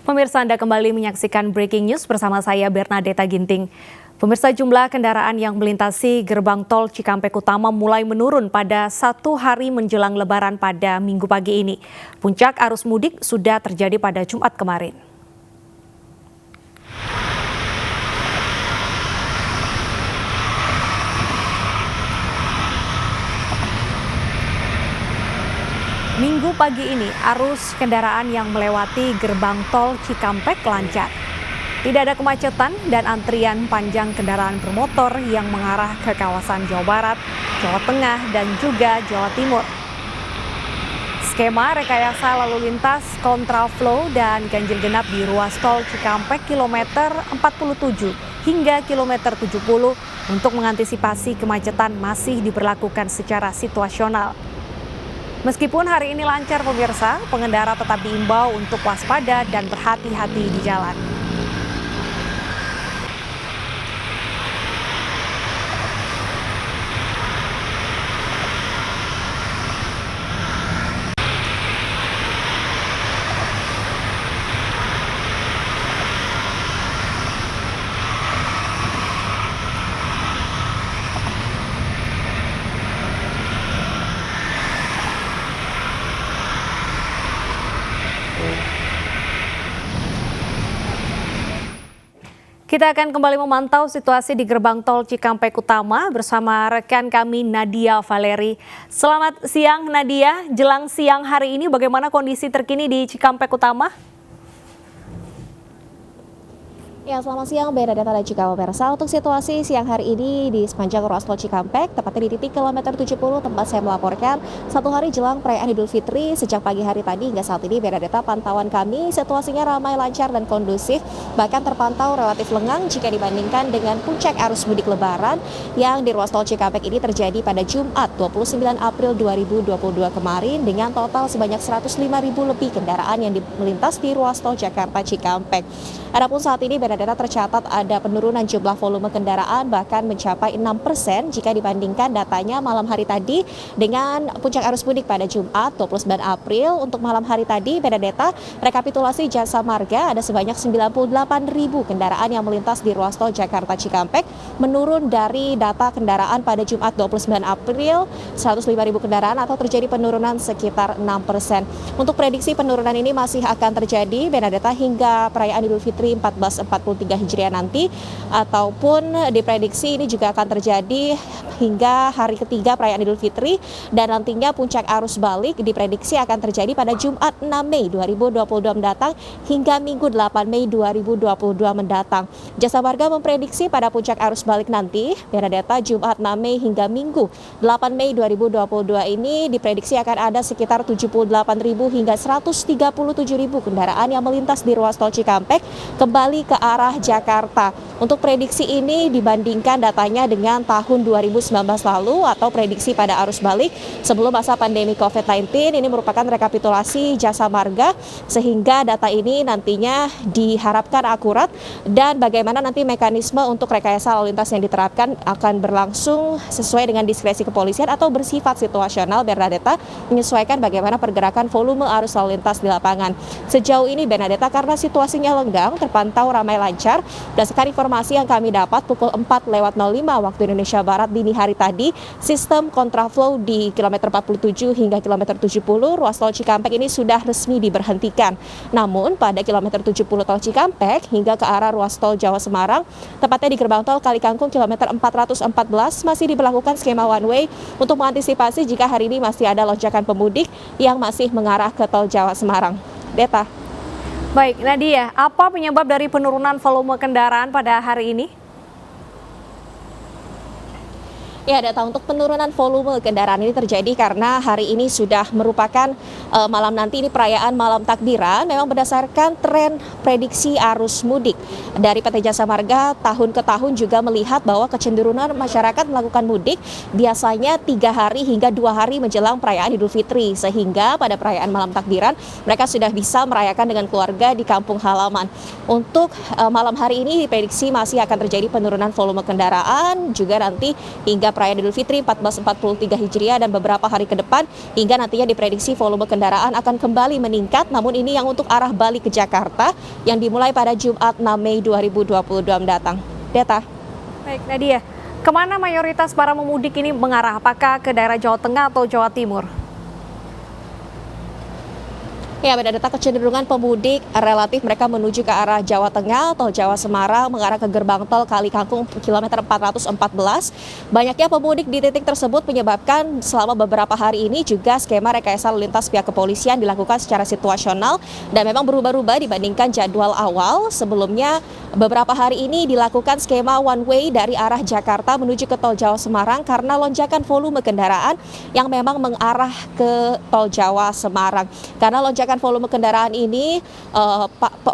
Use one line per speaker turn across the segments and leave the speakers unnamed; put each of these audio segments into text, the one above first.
Pemirsa, Anda kembali menyaksikan Breaking News bersama saya Bernadetta Ginting. Pemirsa, jumlah kendaraan yang melintasi gerbang tol Cikampek Utama mulai menurun pada satu hari menjelang Lebaran pada Minggu pagi ini. Puncak arus mudik sudah terjadi pada Jumat kemarin. Minggu pagi ini, arus kendaraan yang melewati gerbang tol Cikampek lancar. Tidak ada kemacetan dan antrian panjang kendaraan bermotor yang mengarah ke kawasan Jawa Barat, Jawa Tengah, dan juga Jawa Timur. Skema rekayasa lalu lintas kontraflow dan ganjil genap di ruas tol Cikampek kilometer 47 hingga kilometer 70 untuk mengantisipasi kemacetan masih diberlakukan secara situasional. Meskipun hari ini lancar pemirsa, pengendara tetap diimbau untuk waspada dan berhati-hati di jalan. Kita akan kembali memantau situasi di gerbang tol Cikampek Utama bersama rekan kami Nadia Valeri. Selamat siang Nadia, jelang siang hari ini bagaimana kondisi terkini di Cikampek Utama?
Ya, selamat siang Bernadetta dan juga pemirsa. Untuk situasi siang hari ini di sepanjang ruas tol Cikampek, tepatnya di titik kilometer 70 tempat saya melaporkan, satu hari jelang perayaan Idul Fitri sejak pagi hari tadi hingga saat ini Bernadetta, pantauan kami situasinya ramai, lancar dan kondusif, bahkan terpantau relatif lengang jika dibandingkan dengan puncak arus mudik Lebaran yang di ruas tol Cikampek ini terjadi pada Jumat 29 April 2022 kemarin dengan total sebanyak 105.000 lebih kendaraan yang melintas di ruas tol Jakarta Cikampek. Adapun saat ini Bernadetta, tercatat ada penurunan jumlah volume kendaraan bahkan mencapai 6% jika dibandingkan datanya malam hari tadi dengan puncak arus mudik pada Jumat 29 April. Untuk malam hari tadi Bernadetta, rekapitulasi Jasa Marga ada sebanyak 98.000 kendaraan yang melintas di ruas tol Jakarta Cikampek, menurun dari data kendaraan pada Jumat 29 April 105.000 kendaraan atau terjadi penurunan sekitar 6%. Untuk prediksi penurunan ini masih akan terjadi Bernadetta hingga perayaan Idul Fitri 1443 Hijriah nanti, ataupun diprediksi ini juga akan terjadi hingga hari ketiga perayaan Idul Fitri, dan nantinya puncak arus balik diprediksi akan terjadi pada Jumat 6 Mei 2022 mendatang hingga Minggu 8 Mei 2022 mendatang. Jasa Marga memprediksi pada puncak arus balik nanti Bernadetta Jumat 6 Mei hingga Minggu 8 Mei 2022 ini diprediksi akan ada sekitar 78.000 hingga 137.000 kendaraan yang melintas di ruas tol Cikampek kembali ke arah Jakarta. Untuk prediksi ini dibandingkan datanya dengan tahun 2019 lalu atau prediksi pada arus balik sebelum masa pandemi COVID-19, ini merupakan rekapitulasi Jasa Marga sehingga data ini nantinya diharapkan akurat, dan bagaimana nanti mekanisme untuk rekayasa lalu lintas yang diterapkan akan berlangsung sesuai dengan diskresi kepolisian atau bersifat situasional Bernadetta, menyesuaikan bagaimana pergerakan volume arus lalu lintas di lapangan. Sejauh ini Bernadetta, karena situasinya lenggang, terpantau ramai lancar. Berdasarkan informasi yang kami dapat pukul 4:05 waktu Indonesia Barat dini hari tadi, sistem kontraflow di kilometer 47 hingga kilometer 70 ruas tol Cikampek ini sudah resmi diberhentikan. Namun pada kilometer 70 tol Cikampek hingga ke arah ruas tol Jawa Semarang, tepatnya di gerbang tol Kalikangkung kilometer 414 masih diberlakukan skema one way untuk mengantisipasi jika hari ini masih ada lonjakan pemudik yang masih mengarah ke tol Jawa Semarang. Deta.
Baik, Nadia, apa penyebab dari penurunan volume kendaraan pada hari ini?
Ya, data untuk penurunan volume kendaraan ini terjadi karena hari ini sudah merupakan malam nanti ini perayaan malam takbiran. Memang berdasarkan tren prediksi arus mudik dari PT Jasa Marga tahun ke tahun juga melihat bahwa kecenderungan masyarakat melakukan mudik biasanya 3 hari hingga 2 hari menjelang perayaan Idul Fitri, sehingga pada perayaan malam takbiran mereka sudah bisa merayakan dengan keluarga di kampung halaman. Untuk malam hari ini diprediksi masih akan terjadi penurunan volume kendaraan juga nanti hingga perayaan Idul Fitri 1443 Hijriah dan beberapa hari ke depan, hingga nantinya diprediksi volume kendaraan akan kembali meningkat. Namun ini yang untuk arah balik ke Jakarta yang dimulai pada Jumat 6 Mei 2022 mendatang. Deta.
Baik, Nadia. Kemana mayoritas para pemudik ini mengarah? Apakah ke daerah Jawa Tengah atau Jawa Timur?
Ya, Bernadetta, kecenderungan pemudik relatif mereka menuju ke arah Jawa Tengah, tol Jawa Semarang, mengarah ke gerbang tol Kali Kangkung kilometer 414. Banyaknya pemudik di titik tersebut menyebabkan selama beberapa hari ini juga skema rekayasa lalu lintas pihak kepolisian dilakukan secara situasional dan memang berubah-ubah dibandingkan jadwal awal. Sebelumnya beberapa hari ini dilakukan skema one way dari arah Jakarta menuju ke tol Jawa Semarang karena lonjakan volume kendaraan yang memang mengarah ke tol Jawa Semarang. Karena lonjakan volume kendaraan ini,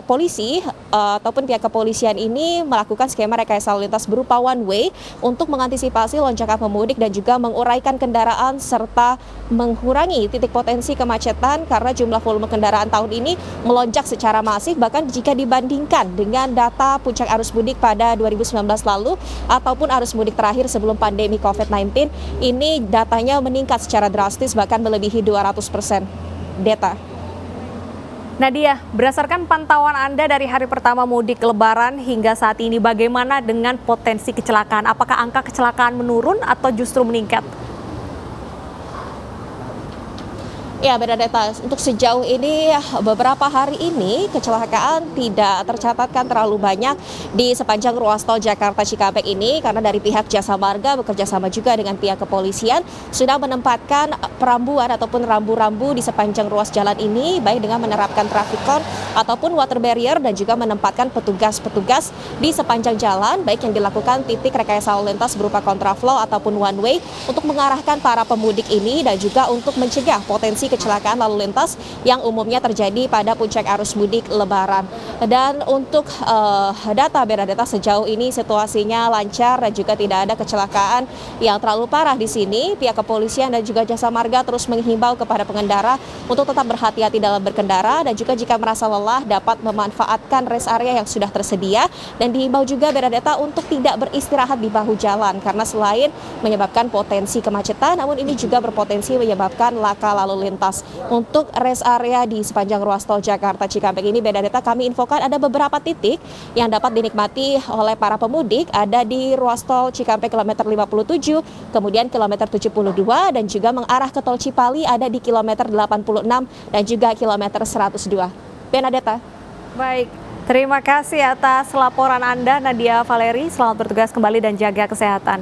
polisi ataupun pihak kepolisian ini melakukan skema rekayasa lalu lintas berupa one way untuk mengantisipasi lonjakan pemudik dan juga menguraikan kendaraan serta mengurangi titik potensi kemacetan karena jumlah volume kendaraan tahun ini melonjak secara masif, bahkan jika dibandingkan dengan data puncak arus mudik pada 2019 lalu ataupun arus mudik terakhir sebelum pandemi COVID-19, ini datanya meningkat secara drastis bahkan melebihi 200%. Deta.
Nadia, berdasarkan pantauan Anda dari hari pertama mudik Lebaran hingga saat ini, bagaimana dengan potensi kecelakaan? Apakah angka kecelakaan menurun atau justru meningkat?
Ya, Bernadetta, untuk sejauh ini beberapa hari ini kecelakaan tidak tercatatkan terlalu banyak di sepanjang ruas tol Jakarta Cikampek ini karena dari pihak Jasa Marga bekerja sama juga dengan pihak kepolisian sudah menempatkan perambuan ataupun rambu-rambu di sepanjang ruas jalan ini baik dengan menerapkan traffic cone ataupun water barrier dan juga menempatkan petugas-petugas di sepanjang jalan baik yang dilakukan titik rekayasa lalu lintas berupa kontraflow ataupun one way untuk mengarahkan para pemudik ini dan juga untuk mencegah potensi kecelakaan lalu lintas yang umumnya terjadi pada puncak arus mudik Lebaran. Dan untuk data Bernadetta, sejauh ini situasinya lancar dan juga tidak ada kecelakaan yang terlalu parah di sini. Pihak kepolisian dan juga Jasa Marga terus menghimbau kepada pengendara untuk tetap berhati-hati dalam berkendara dan juga jika merasa lelah dapat memanfaatkan rest area yang sudah tersedia dan dihimbau juga Bernadetta untuk tidak beristirahat di bahu jalan karena selain menyebabkan potensi kemacetan, namun ini juga berpotensi menyebabkan laka lalu lintas. Untuk rest area di sepanjang ruas tol Jakarta Cikampek ini, Bernadetta, kami infokan ada beberapa titik yang dapat dinikmati oleh para pemudik. Ada di ruas tol Cikampek kilometer 57, kemudian kilometer 72 dan juga mengarah ke tol Cipali ada di kilometer 86 dan juga kilometer 102. Bernadetta.
Baik, terima kasih atas laporan Anda Nadia Valeri. Selamat bertugas kembali dan jaga kesehatan.